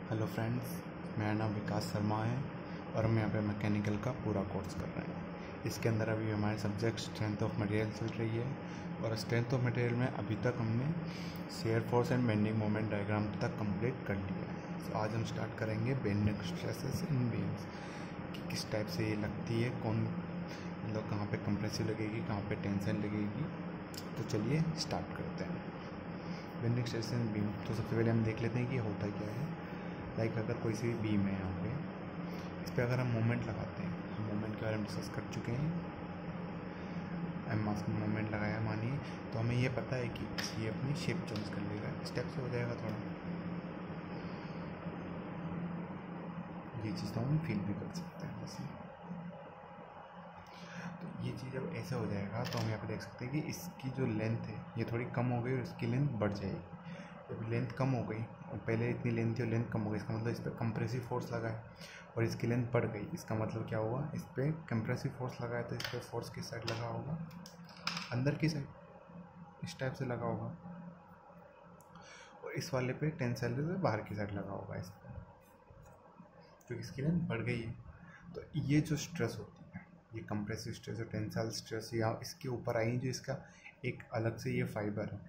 Hello friends, मेरा नाम विकास शर्मा है और हम यहाँ पे मैकेनिकल का पूरा कोर्स कर रहे हैं। इसके अंदर अभी हमारे सब्जेक्ट स्ट्रेंथ ऑफ मटेरियल चल रही है और स्ट्रेंथ ऑफ मटेरियल में अभी तक हमने shear force and bending moment diagram तक कंप्लीट कर लिया है। तो आज हम स्टार्ट करेंगे बेंडिंग स्ट्रेसेस इन बीम्स कि किस टाइप से ये लगती है, कौन मतलब कहाँ पे कंप्रेसिव लगेगी, कहाँ पे टेंशन लगेगी। तो चलिए स्टार्ट करते हैं बेंडिंग स्ट्रेस इन बीम। तो सबसे पहले हम देख लेते हैं कि होता क्या है। लाइक अगर कोई सी बीम है यहाँ पे, इस पर अगर हम मोमेंट लगाते हैं, हम मोमेंट के बारे में डिस्कस कर चुके हैं। एम मास में मोमेंट लगाया मानिए, तो हमें ये पता है कि ये अपनी शेप चेंज कर लेगा, स्टेप से हो जाएगा थोड़ा। ये चीज़ तो हम फील भी कर सकते हैं वैसे। तो ये चीज़ जब ऐसा हो जाएगा तो हम यहाँ पे देख सकते हैं कि इसकी जो लेंथ है ये थोड़ी कम हो गई और इसकी लेंथ बढ़ जाएगी। जब लेंथ कम हो गई और पहले इतनी लेंथ थी और लेंथ कम हो गई, इसका मतलब इस पर कंप्रेसिव फोर्स लगा है और इसकी लेंथ बढ़ गई। इसका मतलब क्या हुआ, इस पर कंप्रेसिव फोर्स लगा है तो इस पर फोर्स किस साइड लगा होगा, अंदर की साइड, इस टाइप से लगा होगा। और इस वाले पे टेंसाइल से बाहर की साइड लगा होगा इस पर, क्योंकि इसकी लेंथ बढ़ गई है। तो ये जो स्ट्रेस होती है, ये कंप्रेसिव स्ट्रेस और टेंसाइल स्ट्रेस या इसके ऊपर आई, जो इसका एक अलग से ये फाइबर है,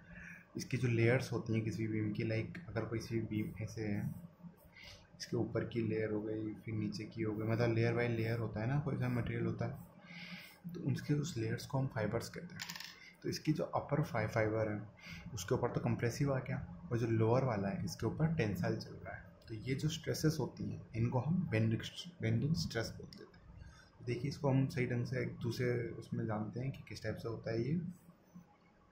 इसकी जो लेयर्स होती हैं किसी बीम की, लाइक अगर कोई सी बीम ऐसे है, इसके ऊपर की लेयर हो गई, फिर नीचे की हो गई, मतलब लेयर बाय लेयर होता है ना, कोई सा मटेरियल होता है, तो उसके उस लेयर्स को हम फाइबर्स कहते हैं। तो इसकी जो अपर फाइबर है उसके ऊपर तो कंप्रेसिव आ गया, और जो लोअर वाला है इसके ऊपर टेंसाइल चल रहा है। तो ये जो स्ट्रेसेस होती हैं इनको हम बेंडिंग स्ट्रेस बोलते हैं। देखिए, इसको हम सही ढंग से एक दूसरे उसमें जानते हैं कि किस टाइप से होता है ये।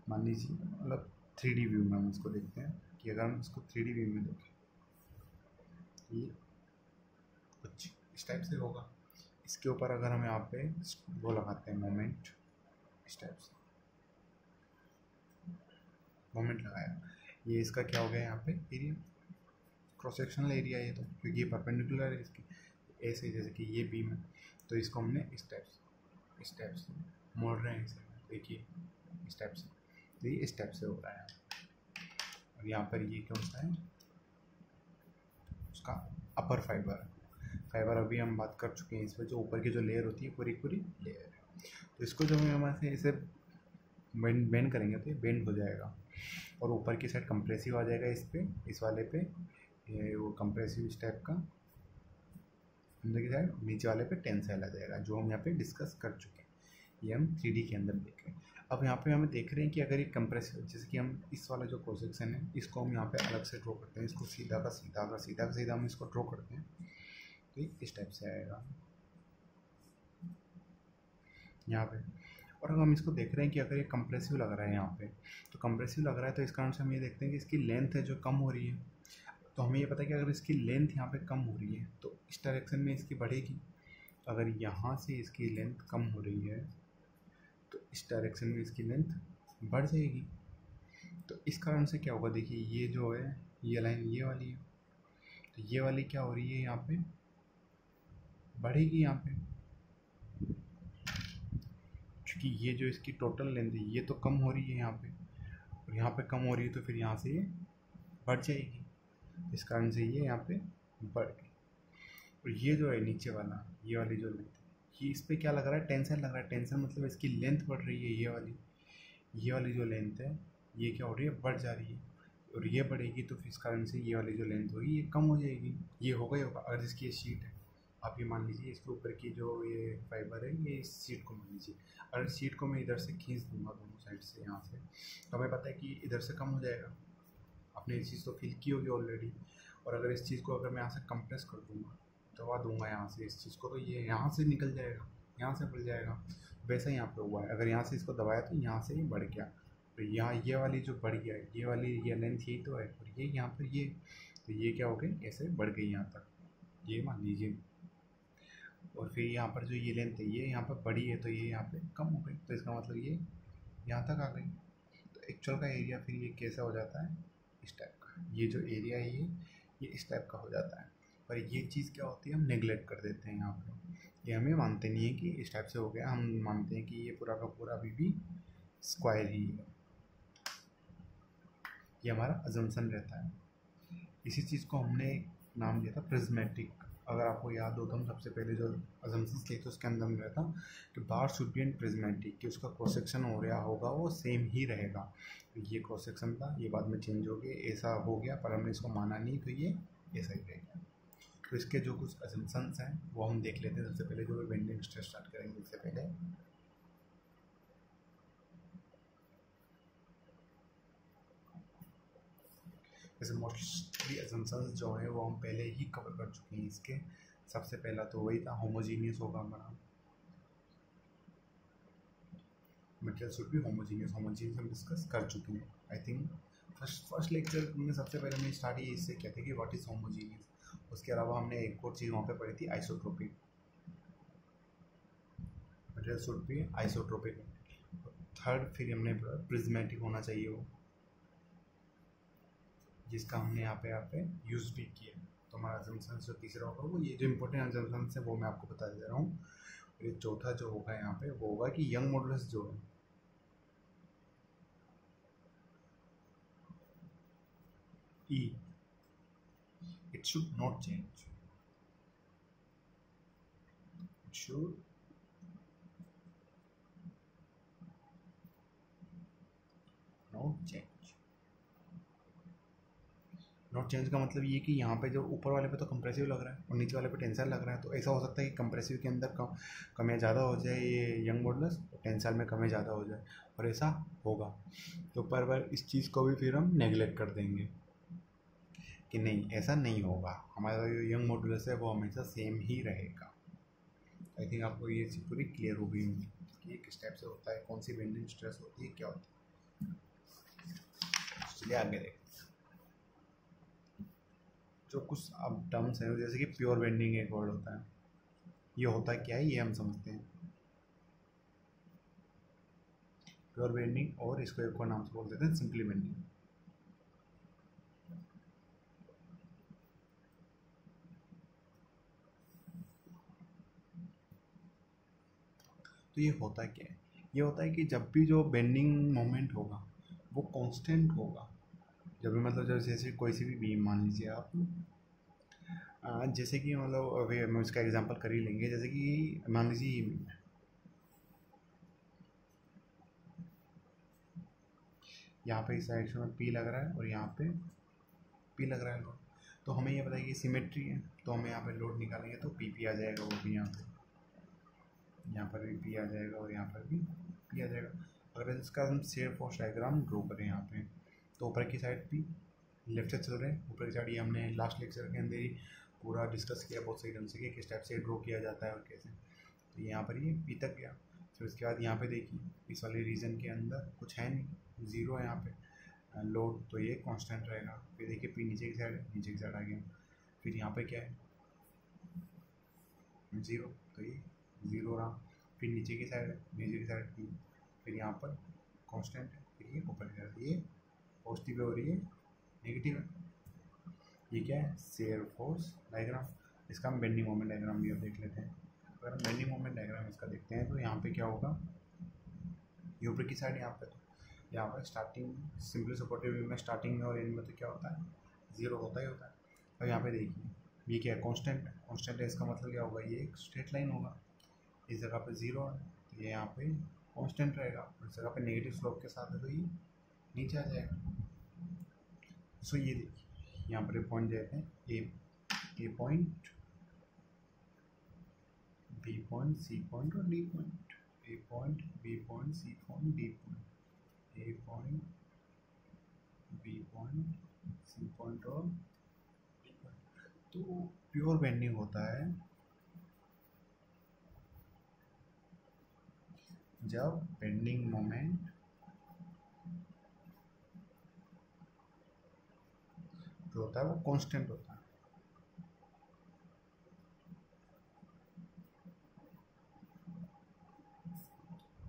मान लीजिए मतलब 3D व्यू में हम इसको देखते हैं कि अगर हम इसको 3D व्यू में देखें, ये कुछ इस टाइप से होगा। इसके ऊपर अगर हम यहाँ पे वो लगाते हैं मोमेंट, इस टाइप से मोमेंट लगाया, ये इसका क्या हो गया यहाँ पे एरिया, क्रॉस सेक्शनल एरिया ये, तो क्योंकि ये परपेंडिकुलर है इसकी, ऐसे जैसे कि ये बीम है तो इसको हमने इस टाइप से मोड़ रहे हैं इसे, देखिए इस टाइप से, तो ये इस टाइप से हो रहा है। और यहाँ पर ये क्या होता है, उसका अपर फाइबर अभी हम बात कर चुके हैं। इस पर जो ऊपर की जो लेयर होती है पूरी लेयर है, तो इसको जब हम ऐसे इसे बेंड करेंगे तो ये बेंड हो जाएगा और ऊपर की साइड कंप्रेसिव आ जाएगा इस पे, इस वाले पे ये वो कंप्रेसिव इस टाइप का अंदर की साइड, नीचे वाले पे टेंसाइल आ जाएगा, जो हम यहाँ पे डिस्कस कर चुके हैं। ये हम 3D के अंदर देख रहे हैं। अब यहाँ पे हमें देख रहे हैं कि अगर ये कंप्रेसिव, जैसे कि हम इस वाला जो क्रॉस सेक्शन है इसको हम यहाँ पे अलग से ड्रॉ करते हैं, इसको सीधा का सीधा हम इसको ड्रॉ करते हैं तो ये इस टाइप से आएगा यहाँ पे। और अगर हम इसको देख रहे हैं कि अगर ये कंप्रेसिव लग रहा है यहाँ पे, तो कंप्रेसिव लग रहा है तो इस कारण से हम ये देखते हैं कि इसकी लेंथ है जो कम हो रही है। तो हमें ये पता है कि अगर इसकी लेंथ यहाँ पे कम हो रही है तो इस डायरेक्शन में इसकी बढ़ेगी। अगर यहाँ से इसकी लेंथ कम हो रही है तो इस डायरेक्शन में इसकी लेंथ बढ़ जाएगी। तो इस कारण से क्या होगा, देखिए ये जो है ये लाइन ये वाली है, तो ये वाली क्या हो रही है यहाँ पे, बढ़ेगी यहाँ पे, क्योंकि ये जो इसकी टोटल लेंथ है ये तो कम हो रही है यहाँ पे, और यहाँ पे कम हो रही है तो फिर यहाँ से ये बढ़ जाएगी। इस कारण से ये यहाँ पे बढ़ गई। और ये जो है नीचे वाला, ये वाली जो लेंथ है, ये इस पर क्या लग रहा है, टेंशन लग रहा है। टेंशन मतलब इसकी लेंथ बढ़ रही है, ये वाली जो लेंथ है ये क्या हो रही है, बढ़ जा रही है, और ये बढ़ेगी तो फिर इस कारण से ये वाली जो लेंथ होगी ये कम हो जाएगी। ये होगा ही होगा। अगर इसकी ये शीट है, आप ये मान लीजिए इसके ऊपर की जो ये फाइबर है ये इस शीट को मान लीजिए, अगर इस शीट को मैं इधर से खींच दूंगा दोनों साइड से यहाँ से, तो हमें पता है कि इधर से कम हो जाएगा। आपने इस चीज़ तो फील की होगी ऑलरेडी। और अगर इस चीज़ को अगर मैं यहाँ से कंप्रेस कर दूँगा, दबा दूंगा यहाँ से इस चीज़ को, तो ये यहाँ से निकल जाएगा, यहाँ से बढ़ जाएगा। वैसा यहाँ पे हुआ है, अगर यहाँ से इसको दबाया तो यहाँ से ही बढ़ गया, तो यहाँ ये वाली जो बढ़ गया, ये वाली ये लेंथ यही तो है, और ये यहाँ पर ये, तो ये क्या हो गई, ऐसे बढ़ गई यहाँ तक, ये मान लीजिए। और फिर यहाँ पर जो ये लेंथ है ये यहाँ पर बड़ी है तो ये यहाँ पे कम हो गई, तो इसका मतलब ये यहाँ तक आ गई। तो एक्चुअल का एरिया फिर ये कैसा हो जाता है, इस टाइप का। ये जो एरिया है ये इस टाइप का हो जाता है। पर ये चीज़ क्या होती है, हम नेगलेक्ट कर देते हैं यहाँ पे, ये हमें मानते नहीं है कि इस टाइप से हो गया। हम मानते हैं कि ये पूरा का पूरा अभी भी स्क्वायर ही है, ये हमारा अजम्पशन रहता है। इसी चीज़ को हमने नाम दिया था प्रिज्मेटिक। अगर आपको याद हो तो हम सबसे पहले जो अजम्पशंस लिए थे उसके अंदर में था कि bar should be and prismatic, कि उसका क्रॉस सेक्शन हो रहा होगा वो सेम ही रहेगा। तो ये क्रॉस सेक्शन था, ये बाद में चेंज हो गया, ऐसा हो गया, पर हमने इसको माना नहीं, तो ये ऐसा ही रहेगा। तो इसके जो कुछ अजम्पशंस हैं वो हम देख लेते हैं। सबसे पहले जो बेंडिंग स्ट्रेस स्टार्ट करेंगे इससे पहले, जैसे मोस्टली अजम्पशंस जो है वो हम पहले ही कवर कर चुके हैं इसके। सबसे पहला तो वही था, होमोजीनियस होगा हमारा, material should be homogeneous. Homogeneous हम डिस्कस कर चुके हैं आई थिंक फर्स्ट लेक्चर में। सबसे पहले हमने स्टार्ट ही इससे किया था कि व्हाट इज़ होमोजीनियस। उसके अलावा हमने एक और चीज़ वहाँ पे पढ़ी थी, isotropic. Material should be isotropic. Third फिर हमने प्रिज्मेटिक होना चाहिए वो, जिसका हमने यहाँ पे यूज़ भी किया। तो हमारा अजम्पशन जो तीसरा होगा वो ये जो इंपॉर्टेंट अजम्पशन है वो मैं आपको बता दे रहा हूँ। ये चौथा जो होगा यहाँ पे वो होगा कि यंग मॉडुलस जो है E, it should not change. It should not change. Not change का मतलब ये कि यहाँ पे जो ऊपर वाले पे तो कंप्रेसिव लग रहा है और नीचे वाले पे टेंसाइल लग रहा है, तो ऐसा हो सकता है कि कंप्रेसिव के अंदर कमियाँ ज़्यादा हो जाए ये यंग मॉडुलस, और टेंसाइल में कमियाँ ज़्यादा हो जाए, और ऐसा होगा। तो पर इस चीज़ को भी फिर हम नेगलेक्ट कर देंगे कि नहीं, ऐसा नहीं होगा, हमारा जो यंग मॉडुलस है वो हमेशा सेम ही रहेगा। आई थिंक आपको ये चीज़ पूरी क्लियर हो गई होगी कि किस टाइप से होता है, कौन सी बेंडिंग स्ट्रेस होती है, क्या होती है। चलिए आगे देखते हैं। जो कुछ अब टर्म्स हैं जैसे कि प्योर बेंडिंग एक वर्ड होता है, ये होता है क्या है ये हम समझते हैं। प्योर बेंडिंग, और इसको एक और नाम से बोल देते हैं सिंपली बेंडिंग। तो ये होता है क्या है, ये होता है कि जब भी जो बेंडिंग मोमेंट होगा वो कांस्टेंट होगा। जब भी मतलब जैसे कोई सी भी बीम मान लीजिए आप, जैसे कि मतलब अभी हम इसका एग्जांपल कर ही लेंगे। जैसे कि मान लीजिए यहाँ पे इस साइड से पी लग रहा है और यहाँ पे पी लग रहा है लोड, तो हमें ये पता है कि सिमेट्री है, तो हमें यहाँ पे लोड निकालेंगे तो पी आ जाएगा, वो भी यहाँ पर भी पी आ जाएगा और यहाँ पर भी पी आ जाएगा। अगर इसका हम शेयर फोर्स डायग्राम ड्रॉ करें यहाँ पे, तो ऊपर की साइड पी लेफ्ट से चल रहे हैं, ऊपर की साइड ये हमने लास्ट लेक्चर के अंदर ही पूरा डिस्कस किया बहुत सही ढंग से कि किस टाइप से ड्रॉ किया जाता है और कैसे। तो यहाँ पर ये पी तक गया, फिर उसके बाद यहाँ पे देखिए इस वाले रीजन के अंदर कुछ है नहीं, ज़ीरो है यहाँ पे लोड, तो ये कांस्टेंट रहेगा। फिर देखिए पी नीचे की साइड आ गया, फिर यहाँ पे क्या है ज़ीरो, तो ये ज़ीरो रहा। फिर नीचे की साइड पी, फिर यहाँ पर कांस्टेंट है, फिर ये ऊपर की साइड ये पॉजिटिव है और ये नेगेटिव है। ये क्या है शेयर फोर्स डायग्राम। इसका हम बेंडिंग मोमेंट डायग्राम भी अब देख लेते हैं। अगर हम बेंडिंग मोमेंट डायग्राम इसका देखते हैं तो यहाँ पे क्या होगा, ये ऊपर की साइड यहाँ पे, तो यहाँ पर स्टार्टिंग सिंपली सपोर्टिव व्यू में स्टार्टिंग में और एंड में तो क्या होता है ज़ीरो होता ही होता है। और यहाँ पे देखिए ये क्या है कांस्टेंट है, इसका मतलब क्या होगा, ये एक स्ट्रेट लाइन होगा। इस जगह पे ज़ीरो है तो ये यहाँ पे कांस्टेंट रहेगा, इस जगह पे नेगेटिव स्लोप के साथ है तो ये नीचे आ जाएगा। सो ये देखिए यहाँ पर पॉइंट देते हैं A point, B point, C point और D point. A point, B point, C point, D point. A point, B point, C point और डी पॉइंट। तो प्योर बेंडिंग होता है जब बेंडिंग मोमेंट जो होता है वो कांस्टेंट होता है।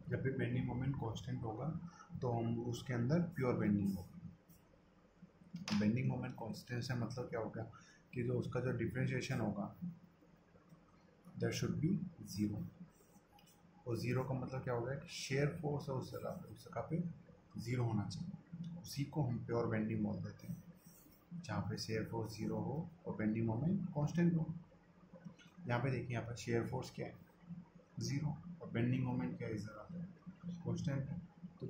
जब भी बेंडिंग मोमेंट कांस्टेंट होगा तो हम उसके अंदर प्योर बेंडिंग होगा। बेंडिंग मोमेंट कांस्टेंट से मतलब क्या होगा कि जो उसका जो डिफरेंशिएशन होगा दैट शुड बी ज़ीरो, और ज़ीरो का मतलब क्या होगा कि शेयर फोर्स है उस जगह पे ज़ीरो होना चाहिए, उसी को हम प्योर बेंडिंग बोल देते हैं। जहाँ पे शेयर फोर्स 0 हो और बेंडिंग मोमेंट कांस्टेंट हो। यहाँ पे देखिए, यहाँ पर शेयर फोर्स क्या है, 0, और बेंडिंग मोमेंट क्या है, इस जगह कांस्टेंट है। तो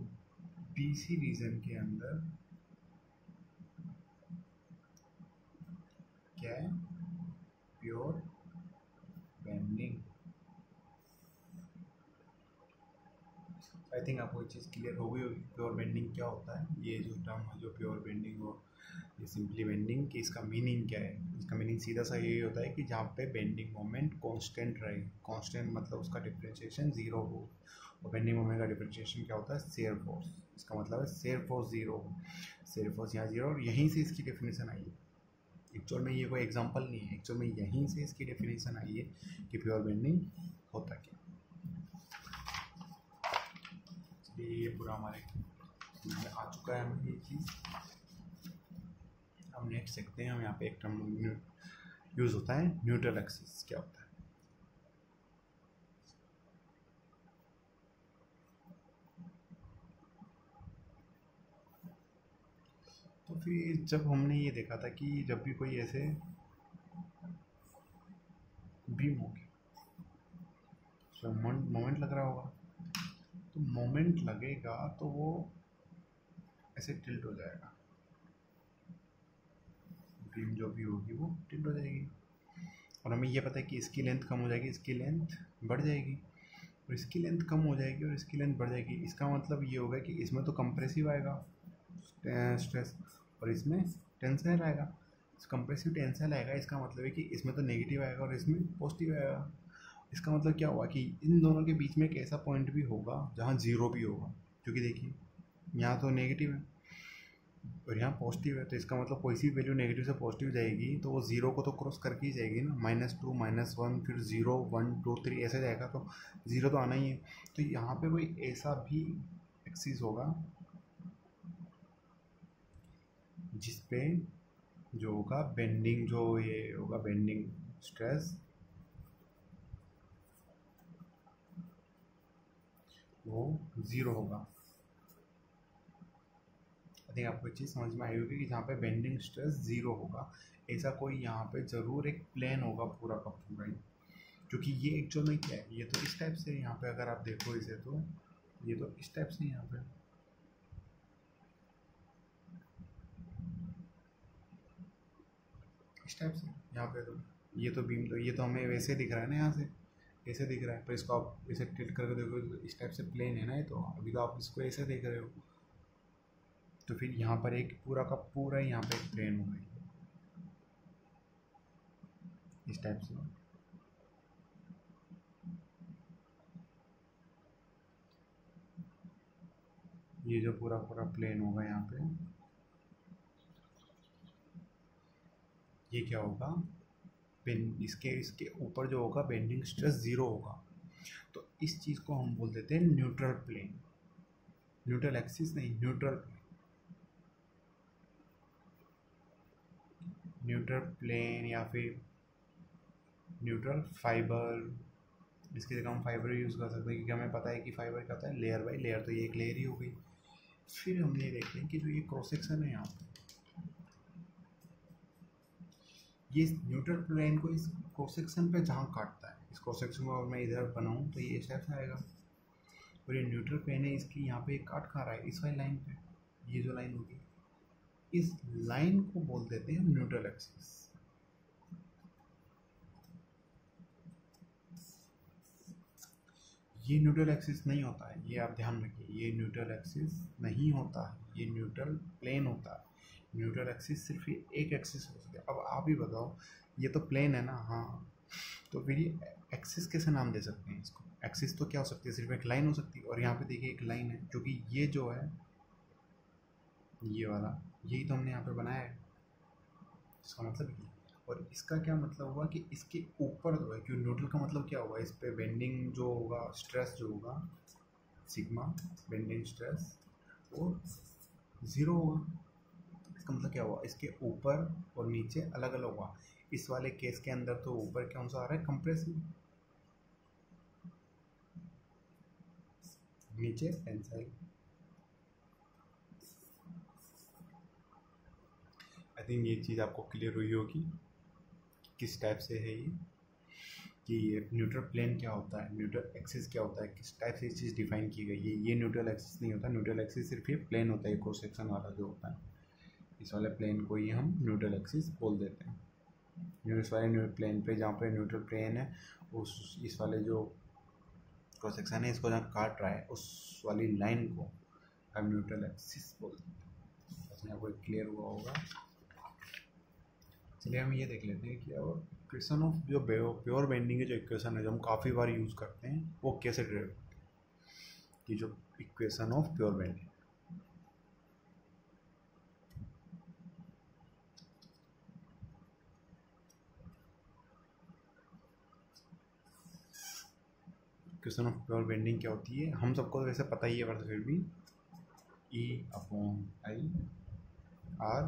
BC रीजन के अंदर क्या है, प्योर बेंडिंग। आई थिंक आपको ये चीज़ क्लियर हो गई होगी प्योर बेंडिंग क्या होता है। ये जो टर्म है, जो प्योर बेंडिंग हो, ये सिंपली बेंडिंग कि इसका मीनिंग क्या है। इसका मीनिंग सीधा सा यही होता है कि जहाँ पे बेंडिंग मोमेंट कांस्टेंट रहे। कांस्टेंट मतलब उसका डिफरेंशिएशन 0 हो, और बेंडिंग मोमेंट का डिफरेंशिएशन क्या होता है, शेयर फोर्स। इसका मतलब है शेयर फोर्स 0 हो, शेयर फोर्स यहाँ 0, और यहीं से इसकी डेफिनेशन आई है। एक्चुअल में ये कोई एग्जांपल नहीं है, एक्चुअल में यहीं से इसकी डेफिनेशन आई है कि प्योर बेंडिंग होता क्या। ये पूरा हमारे में आ चुका है हमें ये चीज़। हम नेक्स्ट देखते हैं। हम यहाँ पे एक टर्म यूज़ होता है, न्यूट्रल एक्सिस क्या होता है। तो फिर जब हमने ये देखा था कि जब भी कोई ऐसे बीम होगी, तो मोमेंट लग रहा होगा, तो मोमेंट लगेगा तो वो ऐसे टिल्ट हो जाएगा, बीम जो भी होगी वो टिल्ट हो जाएगी। और हमें ये पता है कि इसकी लेंथ कम हो जाएगी, इसकी लेंथ बढ़ जाएगी, और इसकी लेंथ कम हो जाएगी और इसकी लेंथ बढ़ जाएगी। इसका मतलब ये होगा कि इसमें तो कंप्रेसिव आएगा स्ट्रेस, और इसमें टेंसाइल आएगा। कंप्रेसिव टेंसाइल आएगा, इसका मतलब है कि इसमें तो नेगेटिव आएगा और इसमें पॉजिटिव आएगा। इसका मतलब क्या हुआ कि इन दोनों के बीच में एक ऐसा पॉइंट भी होगा जहाँ 0 भी होगा, क्योंकि देखिए यहाँ तो नेगेटिव है और यहाँ पॉजिटिव है। तो इसका मतलब कोई सी वैल्यू नेगेटिव से पॉजिटिव जाएगी तो वो 0 को तो क्रॉस करके ही जाएगी ना, -2 -1 फिर 0 1 2 3 ऐसे जाएगा, तो 0 तो आना ही है। तो यहाँ पे कोई ऐसा भी एक्सिस होगा जिस पे जो होगा बेंडिंग, जो ये होगा बेंडिंग स्ट्रेस, वो 0 होगा। आई थिंक आपको एक चीज़ समझ में आई होगी कि जहाँ पे बेंडिंग स्ट्रेस 0 होगा, ऐसा कोई यहाँ पे ज़रूर एक प्लेन होगा पूरा का पूरा ही। क्योंकि ये एक्चुअल में क्या है, ये तो इस टाइप से यहाँ पे अगर आप देखो इसे, तो ये तो इस टाइप से यहाँ पे, इस टाइप से यहाँ पे, तो ये तो बीम, तो ये तो हमें वैसे दिख रहा है ना, यहाँ से ऐसे दिख रहा है। पर इसको आप ऐसे टिल्ट करके देखो तो इस टाइप से प्लेन है ना ये, तो अभी तो आप इसको ऐसे देख रहे हो। तो फिर यहाँ पर एक पूरा का पूरा यहाँ पे एक प्लेन होगा इस टाइप से। ये जो पूरा पूरा प्लेन होगा यहाँ पे, ये क्या होगा, इसके इसके ऊपर जो होगा बेंडिंग स्ट्रेस 0 होगा। तो इस चीज़ को हम बोल देते हैं न्यूट्रल प्लेन, न्यूट्रल एक्सिस नहीं, न्यूट्रल प्लेन। न्यूट्रल प्लेन या फिर न्यूट्रल फाइबर, इसकी जगह हम फाइबर यूज़ कर सकते हैं, क्योंकि हमें पता है कि फाइबर क्या होता है, लेयर बाई लेयर, तो ये एक लेयर ही हो गई। फिर हम ये देखते हैं कि जो ये क्रॉस सेक्शन है यहाँ पे, ये न्यूट्रल प्लेन को इस क्रॉस सेक्शन पे जहाँ काटता है, इस क्रॉस सेक्शन को अगर मैं इधर बनाऊँ तो ये इस टाइप से आएगा, और ये न्यूट्रल प्लेन है, इसकी यहाँ पे काट खा रहा है इस वाली लाइन पे। ये जो लाइन होगी, इस लाइन को बोल देते हैं न्यूट्रल एक्सिस। ये न्यूट्रल एक्सिस नहीं होता है, ये आप ध्यान रखिए, ये न्यूट्रल एक्सिस नहीं होता है, ये न्यूट्रल प्लेन होता है। न्यूट्रल एक्सिस सिर्फ ये एक एक्सिस हो सकता है। अब आप ही बताओ, ये तो प्लेन है ना, हाँ, तो फिर ये एक्सिस कैसे नाम दे सकते हैं इसको। एक्सिस तो क्या हो सकती है, सिर्फ एक लाइन हो सकती है, और यहाँ पे देखिए एक लाइन है, क्योंकि ये जो है ये वाला, यही तो हमने यहाँ पे बनाया है, इसका मतलब ये। और इसका क्या मतलब हुआ कि इसके ऊपर जो है, क्योंकि न्यूट्रल का मतलब क्या होगा, इस पे बेंडिंग जो होगा, स्ट्रेस जो होगा, सिग्मा बेंडिंग स्ट्रेस, वो 0 होगा। इसका मतलब क्या हुआ, इसके ऊपर और नीचे अलग अलग हुआ। इस वाले केस के अंदर तो ऊपर कौन सा आ रहा है, कंप्रेसिव, नीचे टेंसाइल। आई थिंक ये चीज़ आपको क्लियर हुई होगी किस टाइप से है ये, कि न्यूट्रल प्लेन क्या होता है, न्यूट्रल एक्सिस क्या होता है, किस टाइप से ये चीज़ डिफाइन की गई है। ये न्यूट्रल एक्सिस नहीं होता, न्यूट्रल एक्सिस सिर्फ ये प्लेन होता है, क्रॉस सेक्शन वाला जो होता है, इस वाले प्लेन को ही हम न्यूट्रल एक्सिस बोल देते हैं। इस वाले प्लेन पे जहाँ पे न्यूट्रल प्लेन है उस इस वाले जो क्रॉस सेक्शन है इसको जहाँ काट रहा है उस वाली लाइन को हम न्यूट्रल एक्सिस बोलते हैं। इसमें आपको क्लियर हुआ होगा। चलिए हम ये देख लेते हैं कि और इक्वेशन ऑफ जो प्योर बेंडिंग के जो इक्वेशन है जो हम काफ़ी बार यूज़ करते हैं वो कैसे ड्राइव होते हैं, कि जो equation of pure bending. Equation of pure bending क्या होती है हम सबको वैसे पता ही है, पर फिर भी E/I R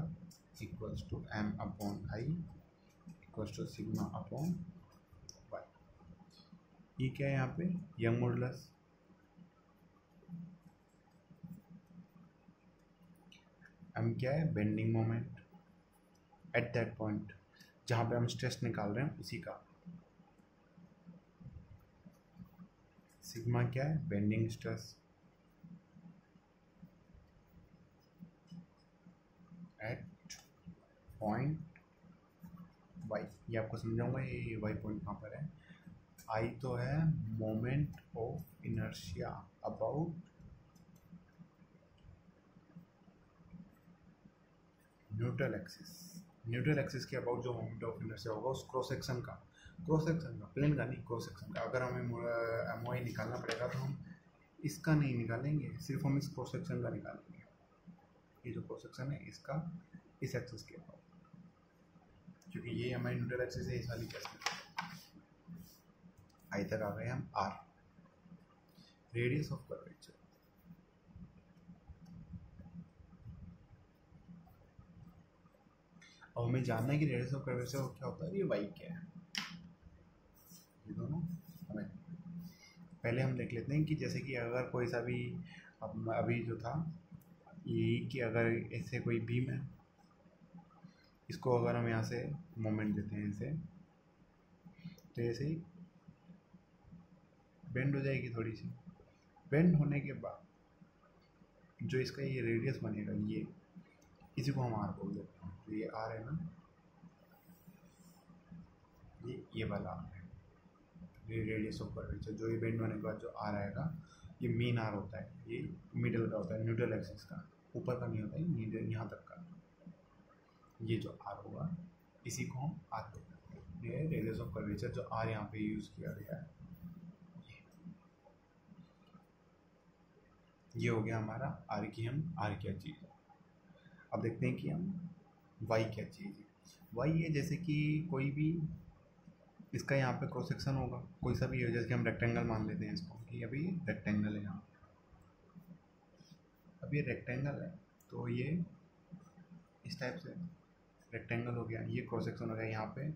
equals to M/I equals to सिग्मा/Y। ये क्या है यहाँ पे, यंग मॉडुलस, M क्या है, bending moment at that point जहाँ पे हम स्ट्रेस निकाल रहे हैं उसी का, सिग्मा क्या है, bending stress at point Y. ये आपको समझाऊंगा ये वाई पॉइंट कहाँ पर है। आई तो है moment of inertia about neutral axis. Neutral axis के अबाउट जो मोमेंट ऑफ इनर्शिया होगा उस क्रॉस सेक्शन का प्लेन का नहीं, क्रॉस सेक्शन का। अगर हमें MOI निकालना पड़ेगा तो हम इसका नहीं निकालेंगे, सिर्फ हम इस क्रॉस सेक्शन का निकालेंगे। ये जो क्रॉस सेक्शन है इसका इस एक्सिस के अबाउट, क्योंकि ये हमारी न्यूट्रल एक्सिस है इस वाली केस में। आई तक आ गए हम आर, रेडियस ऑफ कर्वेचर। और हमें जानना है कि रेडियस ऑफ कर्वेचर क्या होता है, ये वाई क्या है। ये दोनों हमें पहले हम देख लेते हैं कि जैसे कि अगर कोई सा भी अभी जो था ये कि अगर ऐसे कोई बीम है, इसको अगर हम यहाँ से मोमेंट देते हैं ऐसे, तो ऐसे ही बेंड हो जाएगी थोड़ी सी। बेंड होने के बाद जो इसका ये रेडियस बनेगा, ये इसी को हम आर बोल देते हैं। तो ये आर है ना, ये वाला आर है, ये रेडियस ऑफ कर्वेचर। जो ये बेंड होने के बाद जो आर आएगा ये मीन आर होता है, ये मिडल का होता है, न्यूट्रल एक्सिस का, ऊपर का नहीं होता है, मिडल यहाँ तक का। ये जो आर होगा इसी को हम आर बोलते हैं। ये रेडियस ऑफ कर्वेचर जो आर यहाँ पे यूज़ किया गया है। ये हो गया हमारा आर की, हम आर क्या चीज़ है। अब देखते हैं कि हम वाई क्या चीज़ है। वाई है जैसे कि कोई भी इसका यहाँ पे क्रॉस सेक्शन होगा, कोई सा भी हो, जैसे कि हम रेक्टेंगल मान लेते हैं इसको, कि अभी रेक्टेंगल है यहाँ, अब ये रेक्टेंगल है तो ये इस टाइप से रेक्टेंगल हो गया। ये क्रॉस सेक्शन हो गया, यहाँ पे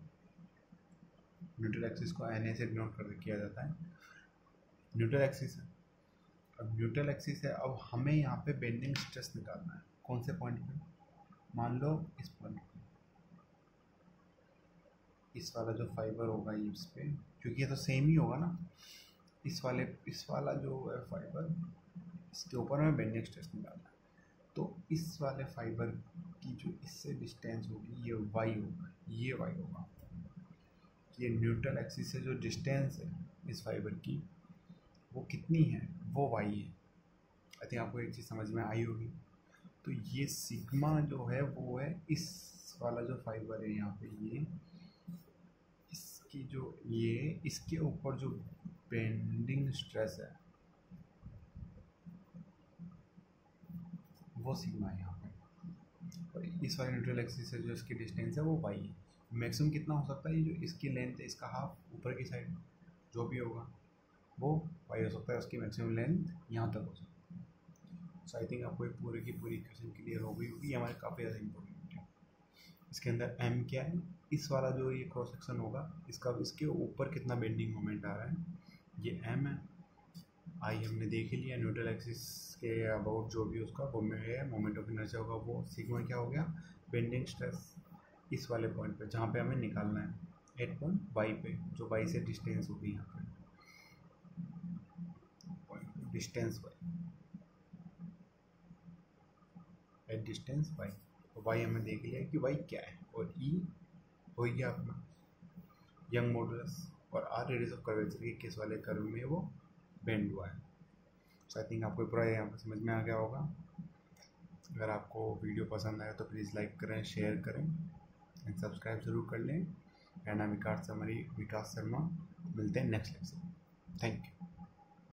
न्यूट्रल एक्सिस को एन से डिनोट कर किया जाता है। न्यूट्रल एक्सिस है, अब न्यूट्रल एक्सिस है, अब हमें यहाँ पे बेंडिंग स्ट्रेस निकालना है। कौन से पॉइंट पे, मान लो इस पॉइंट पे, इस वाला जो फाइबर होगा ये इस पे, क्योंकि ये तो सेम ही होगा ना, इस वाला जो है फाइबर, इसके ऊपर हमें बेंडिंग स्ट्रेस निकालना है। तो इस वाले फाइबर की जो इससे डिस्टेंस होगी ये वाई होगा, ये वाई होगा। ये न्यूट्रल एक्सिस से जो डिस्टेंस है इस फाइबर की वो कितनी है, वो वाई है। आई थिंक आपको एक चीज़ समझ में आई होगी। तो ये सिग्मा जो है वो है इस वाला जो फाइबर है यहाँ पे, ये इसकी जो ये इसके ऊपर जो बेंडिंग स्ट्रेस है वो सिग्मा है यहाँ पे। और इस वाले न्यूट्रल एक्सिस से जो इसकी डिस्टेंस है वो वाई है। मैक्सिमम कितना हो सकता है, ये जो इसकी लेंथ है इसका हाफ ऊपर की साइड जो भी होगा वो वाई हो सकता है, उसकी मैक्सिमम लेंथ यहाँ तक हो सकती है। सो आई थिंक आपको पूरे की पूरी इक्वेशन क्लियर हो गई होगी। हमारे काफ़ी ज़्यादा इंपॉर्टेंट है। इसके अंदर एम क्या है, इस वाला जो ये क्रॉस सेक्शन होगा इसका, इसके ऊपर कितना बेंडिंग मोमेंट आ रहा है, ये एम है। आई हमने देख ही लिया, न्यूट्रल एक्सिस के अबाउट जो भी उसका वो है मोमेंट ऑफ इनर्शिया होगा, वो सिग्मा क्या हो गया, बेंडिंग स्ट्रेस इस वाले पॉइंट पे जहाँ पे हमें निकालना है एट पॉइंट वाई पे, जो वाई से डिस्टेंस होगी यहाँ पे distance Y at distance Y. तो वाई हमें देख लिया कि वाई क्या है, और ई हो गया अपना यंग मॉडुलस, और आर रेडियस ऑफ कर्वेचर के किस वाले कर्व में वो बेंड हुआ है। सो आई थिंक आपको पूरा यहाँ पर समझ में आ गया होगा। अगर आपको वीडियो पसंद आया तो प्लीज़ लाइक करें, शेयर करें एंड सब्सक्राइब ज़रूर कर लें। एंड विकास शर्मा, मिलते हैं नेक्स्ट लेक्चर। Thank you.